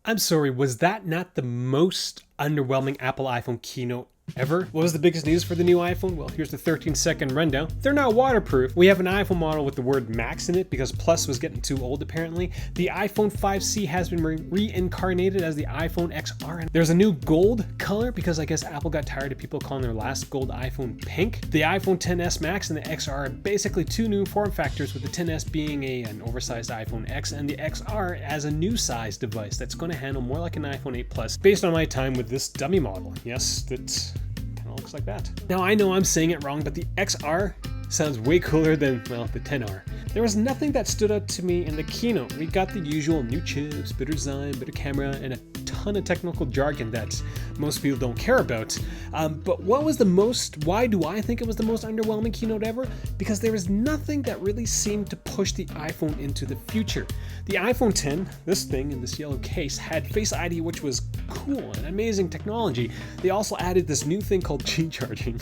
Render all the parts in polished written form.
I'm sorry, was that not the most underwhelming Apple iPhone keynote ever? What was the biggest news for the new iPhone? Well, here's the 13-second rundown. They're not waterproof. We have an iPhone model with the word Max in it because Plus was getting too old apparently. The iPhone 5C has been reincarnated as the iPhone XR. And there's a new gold color because I guess Apple got tired of people calling their last gold iPhone pink. The iPhone XS Max and the XR are basically two new form factors, with the XS being an oversized iPhone X and the XR as a new size device that's going to handle more like an iPhone 8 Plus based on my time with this dummy model. Yes, that's looks like that. Now I know I'm saying it wrong, but the XR sounds way cooler than, well, the 10R. There was nothing that stood out to me in the keynote. We got the usual new chips, better design, better camera, and a ton of technical jargon that most people don't care about. But what was the most, why do I think it was the most underwhelming keynote ever? Because there was nothing that really seemed to push the iPhone into the future. The iPhone 10, this thing in this yellow case, had Face ID, which was cool and amazing technology. They also added this new thing called G charging.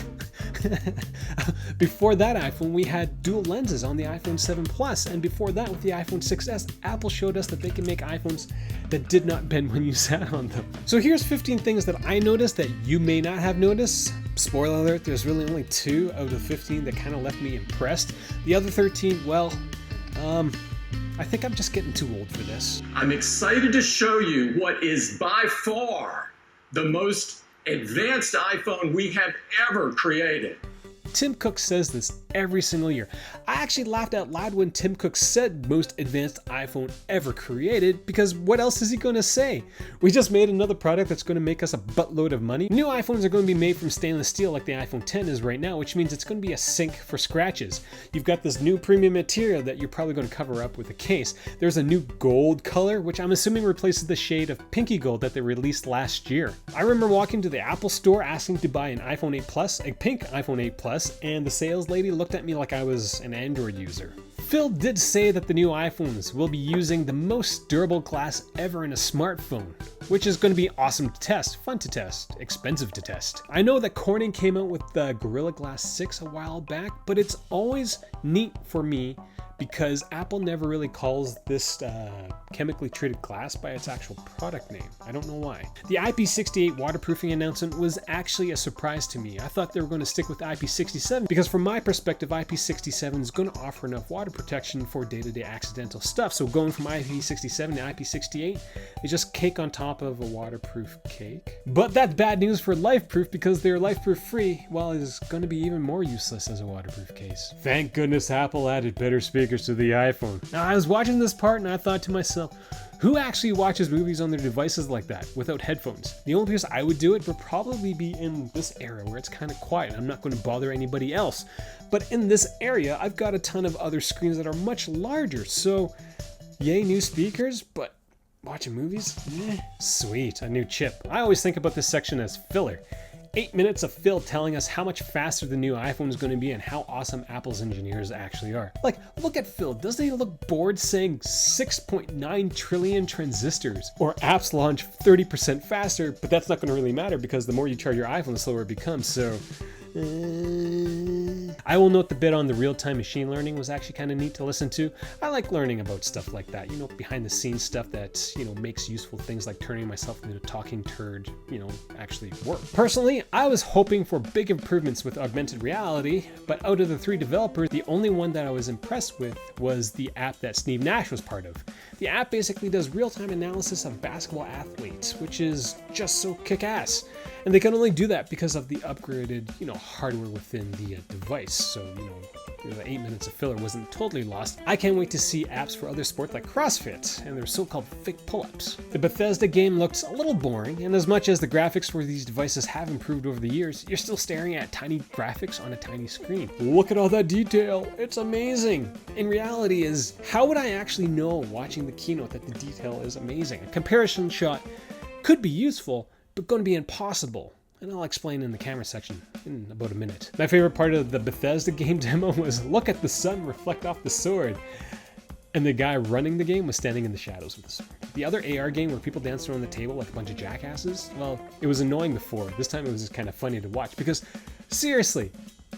Before that iPhone, we had dual lenses on the iPhone 7 Plus, and before that with the iPhone 6s, Apple showed us that they can make iPhones that did not bend when you sat on them. So here's 15 things that I noticed that you may not have noticed. Spoiler alert, there's really only 2 out of 15 that kind of left me impressed. The other 13, well, I think I'm just getting too old for this. I'm excited to show you what is by far the most advanced iPhone we have ever created. Tim Cook says this every single year. I actually laughed out loud when Tim Cook said most advanced iPhone ever created, because what else is he going to say? We just made another product that's going to make us a buttload of money. New iPhones are going to be made from stainless steel like the iPhone 10 is right now, which means it's going to be a sink for scratches. You've got this new premium material that you're probably going to cover up with a case. There's a new gold color, which I'm assuming replaces the shade of pinky gold that they released last year. I remember walking to the Apple store asking to buy an iPhone 8 Plus, a pink iPhone 8 Plus, and the sales lady looked at me like I was an Android user. Phil did say that the new iPhones will be using the most durable glass ever in a smartphone, which is going to be awesome to test, fun to test, expensive to test. I know that Corning came out with the Gorilla Glass 6 a while back, but it's always neat for me because Apple never really calls this chemically treated glass by its actual product name. I don't know why. The IP68 waterproofing announcement was actually a surprise to me. I thought they were going to stick with IP67 because from my perspective, IP67 is going to offer enough water protection for day-to-day accidental stuff. So going from IP67 to IP68 is just cake on top of a waterproof cake. But that's bad news for LifeProof because they're LifeProof free, while it is going to be even more useless as a waterproof case. Thank goodness Apple added better speakers to the iPhone. Now I was watching this part and I thought to myself, who actually watches movies on their devices like that without headphones? The only place I would do it would probably be in this area where it's kind of quiet. I'm not going to bother anybody else. But in this area, I've got a ton of other screens that are much larger. So yay, new speakers, but watching movies? Sweet, a new chip. I always think about this section as filler. 8 minutes of Phil telling us how much faster the new iPhone is going to be and how awesome Apple's engineers actually are. Like, look at Phil. Doesn't he look bored saying 6.9 trillion transistors? Or apps launch 30% faster, but that's not going to really matter because the more you charge your iPhone, the slower it becomes. So I will note the bit on the real-time machine learning was actually kind of neat to listen to. I like learning about stuff like that, you know, behind the scenes stuff that, you know, makes useful things like turning myself into a talking turd, you know, actually work. Personally, I was hoping for big improvements with augmented reality, but out of the 3 developers, the only one that I was impressed with was the app that Steve Nash was part of. The app basically does real-time analysis of basketball athletes, which is just so kick-ass. And they can only do that because of the upgraded, you know, hardware within the device. So, you know, the 8 minutes of filler wasn't totally lost. I can't wait to see apps for other sports like CrossFit and their so-called fake pull-ups. The Bethesda game looks a little boring, and as much as the graphics for these devices have improved over the years, you're still staring at tiny graphics on a tiny screen. Look at all that detail. It's amazing. In reality is, how would I actually know watching the keynote that the detail is amazing? A comparison shot could be useful, but going to be impossible. And I'll explain in the camera section in about a minute. My favorite part of the Bethesda game demo was look at the sun reflect off the sword. And the guy running the game was standing in the shadows with the sword. The other AR game where people danced around the table like a bunch of jackasses, well, it was annoying before. This time it was just kind of funny to watch because, seriously,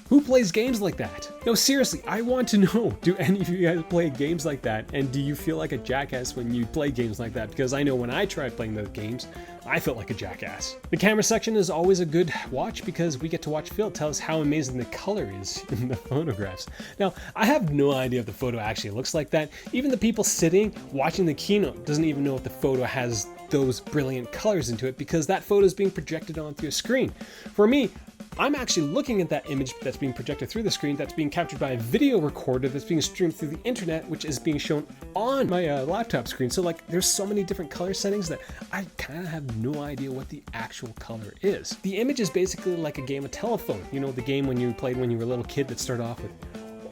Who plays games like that? No, seriously, I want to know, do any of you guys play games like that? And do you feel like a jackass when you play games like that? Because I know when I tried playing those games, I felt like a jackass. The camera section is always a good watch because we get to watch Phil tell us how amazing the color is in the photographs. Now, I have no idea if the photo actually looks like that. Even the people sitting watching the keynote doesn't even know if the photo has those brilliant colors into it because that photo is being projected onto a screen. For me, I'm actually looking at that image that's being projected through the screen that's being captured by a video recorder that's being streamed through the internet, which is being shown on my laptop screen. So like there's so many different color settings that I kind of have no idea what the actual color is. The image is basically like a game of telephone. You know, the game when you played when you were a little kid that started off with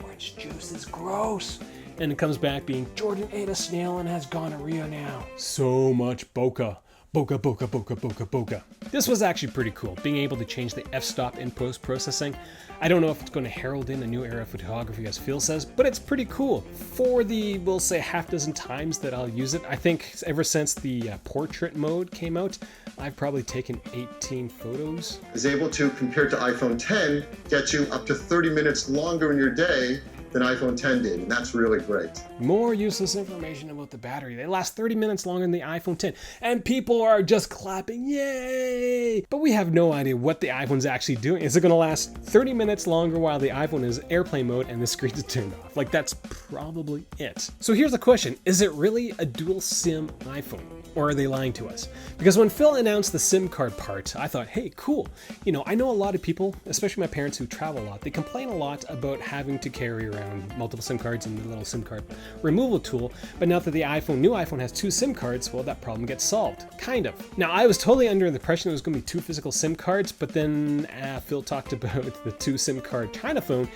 orange juice is gross. And it comes back being Jordan ate a snail and has gonorrhea now. So much bokeh. Bokeh, bokeh, bokeh, bokeh, bokeh. This was actually pretty cool, being able to change the f-stop in post-processing. I don't know if it's going to herald in a new era of photography, as Phil says, but it's pretty cool. For the, we'll say, half dozen times that I'll use it, I think ever since the portrait mode came out, I've probably taken 18 photos. Is able to, compared to iPhone 10, get you up to 30 minutes longer in your day than iPhone 10 did, and that's really great. More useless information about the battery. They last 30 minutes longer than the iPhone 10, and people are just clapping, yay! But we have no idea what the iPhone's actually doing. Is it gonna last 30 minutes longer while the iPhone is airplane mode and the screen is turned off? Like, that's probably it. So here's the question, is it really a dual SIM iPhone? Or are they lying to us? Because when Phil announced the SIM card part, I thought, hey, cool. You know, I know a lot of people, especially my parents who travel a lot, they complain a lot about having to carry around multiple SIM cards and the little SIM card removal tool. But now that the new iPhone has 2 SIM cards, well, that problem gets solved. Kind of. Now, I was totally under the impression it was going to be 2 physical SIM cards, but then Phil talked about the 2 SIM card China phone,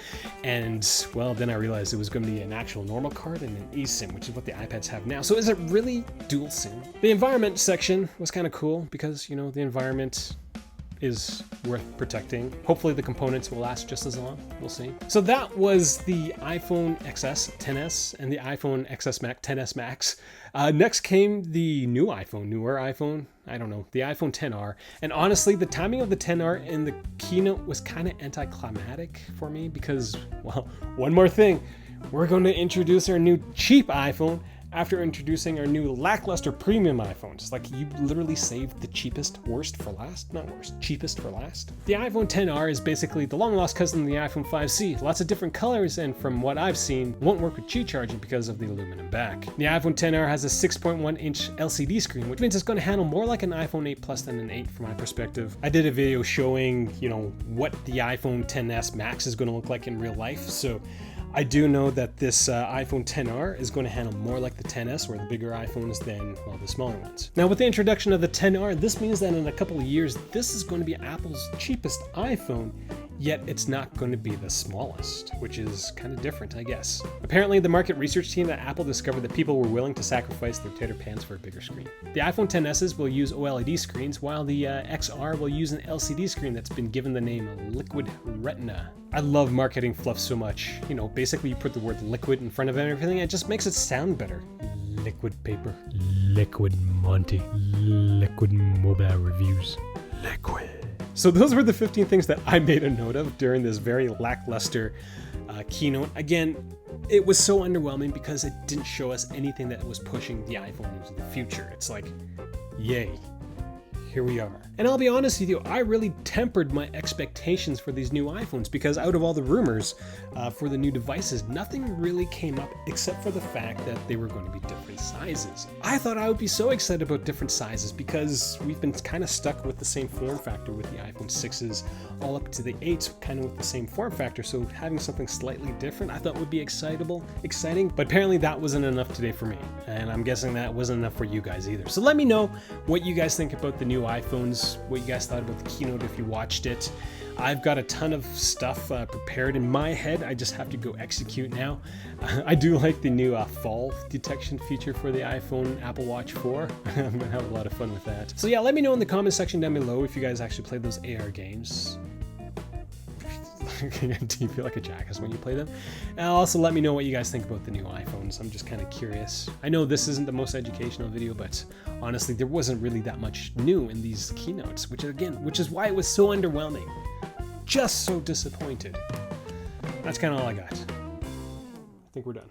and well, then I realized it was going to be an actual normal card and an eSIM, which is what the iPads have now. So is it really dual SIM? The environment section was kind of cool because, you know, the environment is worth protecting. Hopefully the components will last just as long. We'll see. So that was the iPhone XS 10s and the iPhone XS Max 10s Max. Next came the newer iPhone, I don't know, the iPhone XR. And honestly, the timing of the XR in the keynote was kind of anticlimactic for me because, well, one more thing. We're going to introduce our new cheap iPhone after introducing our new lackluster premium iPhones. Like, you literally saved the cheapest for last. The iPhone XR is basically the long lost cousin of the iPhone 5C. Lots of different colors, and from what I've seen, won't work with Qi charging because of the aluminum back. The iPhone XR has a 6.1-inch LCD screen, which means it's going to handle more like an iPhone 8 Plus than an 8 from my perspective. I did a video showing, you know, what the iPhone XS Max is going to look like in real life, so I do know that this iPhone XR is going to handle more like the XS or the bigger iPhones than, well, the smaller ones. Now, with the introduction of the XR, this means that in a couple of years, this is going to be Apple's cheapest iPhone, yet it's not going to be the smallest, which is kind of different, I guess. Apparently, the market research team at Apple discovered that people were willing to sacrifice their tater pants for a bigger screen. The iPhone XSs will use OLED screens, while the XR will use an LCD screen that's been given the name Liquid Retina. I love marketing fluff so much. You know, basically you put the word liquid in front of everything, it just makes it sound better. Liquid paper, liquid Monty, liquid mobile reviews, liquid. So those were the 15 things that I made a note of during this very lackluster keynote. Again, it was so underwhelming because it didn't show us anything that was pushing the iPhone into the future. It's like, yay, here we are. And I'll be honest with you, I really tempered my expectations for these new iPhones because out of all the rumors for the new devices, nothing really came up except for the fact that they were going to be different sizes. I thought I would be so excited about different sizes because we've been kind of stuck with the same form factor with the iPhone 6s all up to the 8s, kind of with the same form factor. So having something slightly different I thought would be exciting, but apparently that wasn't enough today for me. And I'm guessing that wasn't enough for you guys either. So let me know what you guys think about the new iPhones, what you guys thought about the keynote if you watched it. I've got a ton of stuff prepared in my head. I just have to go execute now. I do like the new fall detection feature for the iPhone Apple Watch 4. I'm gonna have a lot of fun with that. So yeah, let me know in the comment section down below if you guys actually played those AR games. Do you feel like a jackass when you play them? And also let me know what you guys think about the new iPhones. I'm just kind of curious. I know this isn't the most educational video, but honestly, there wasn't really that much new in these keynotes, which is why it was so underwhelming. Just so disappointed. That's kind of all I got. I think we're done.